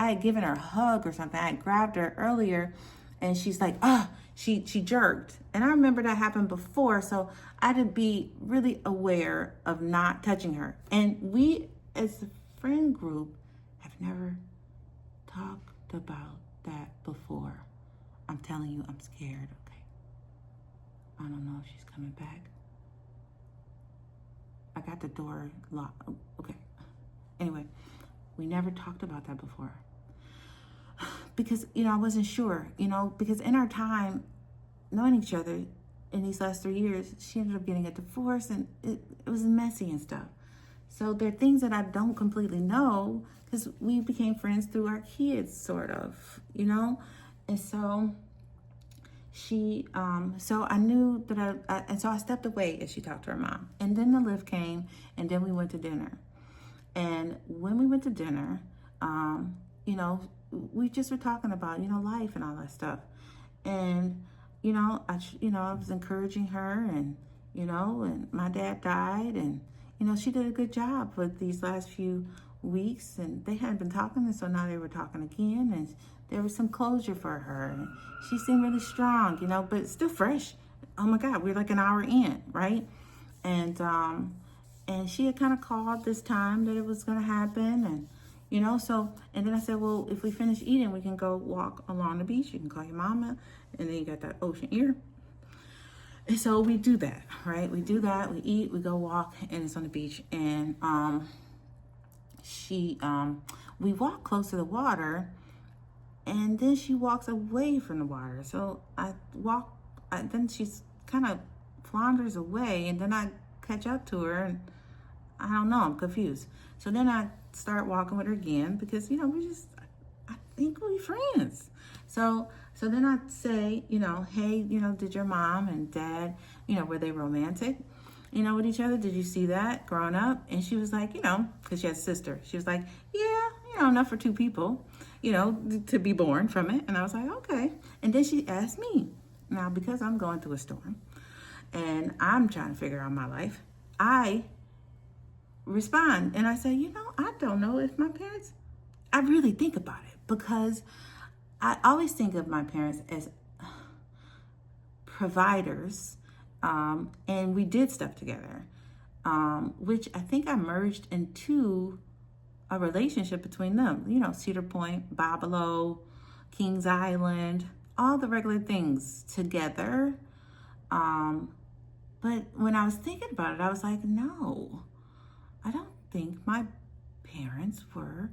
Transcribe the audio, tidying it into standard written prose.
I had given her a hug or something. I had grabbed her earlier, and she's like, she jerked. And I remember that happened before, so I had to be really aware of not touching her. And we, as a friend group, have never talked about that before. I'm telling you, I'm scared, okay? I don't know if she's coming back. I got the door locked. Okay. Anyway, we never talked about that before. Because, I wasn't sure, because in our time knowing each other in these last 3 years, she ended up getting a divorce, and it was messy and stuff. So there are things that I don't completely know because we became friends through our kids, sort of, And so so I knew that and so I stepped away as she talked to her mom. And then the lift came, and then we went to dinner. And when we went to dinner, we just were talking about, life and all that stuff. And, I was encouraging her, and, and my dad died, and, she did a good job with these last few weeks, and they hadn't been talking, and so now they were talking again, and there was some closure for her, and she seemed really strong, but still fresh. Oh my God, we're like an hour in, right? And she had kind of called this time that it was going to happen, and and then I said, well, if we finish eating, we can go walk along the beach. You can call your mama, and then you got that ocean ear. And so we do that, right? We do that, we eat, we go walk, and it's on the beach. And we walk close to the water, and then she walks away from the water. So then she's kind of flounders away, and then I catch up to her, and I don't know, I'm confused. So then I start walking with her again because, I think we're friends. So then I say, hey, did your mom and dad, were they romantic, with each other? Did you see that growing up? And she was like, because she has a sister. She was like, yeah, enough for two people, to be born from it. And I was like, okay. And then she asked me, now, because I'm going through a storm and I'm trying to figure out my life, I respond and I say, I don't know if my parents, I really think about it because I always think of my parents as providers, and we did stuff together, which I think I merged into a relationship between them, Cedar Point, Babalo, Kings Island, all the regular things together. But when I was thinking about it, I was like, no, I don't think my parents were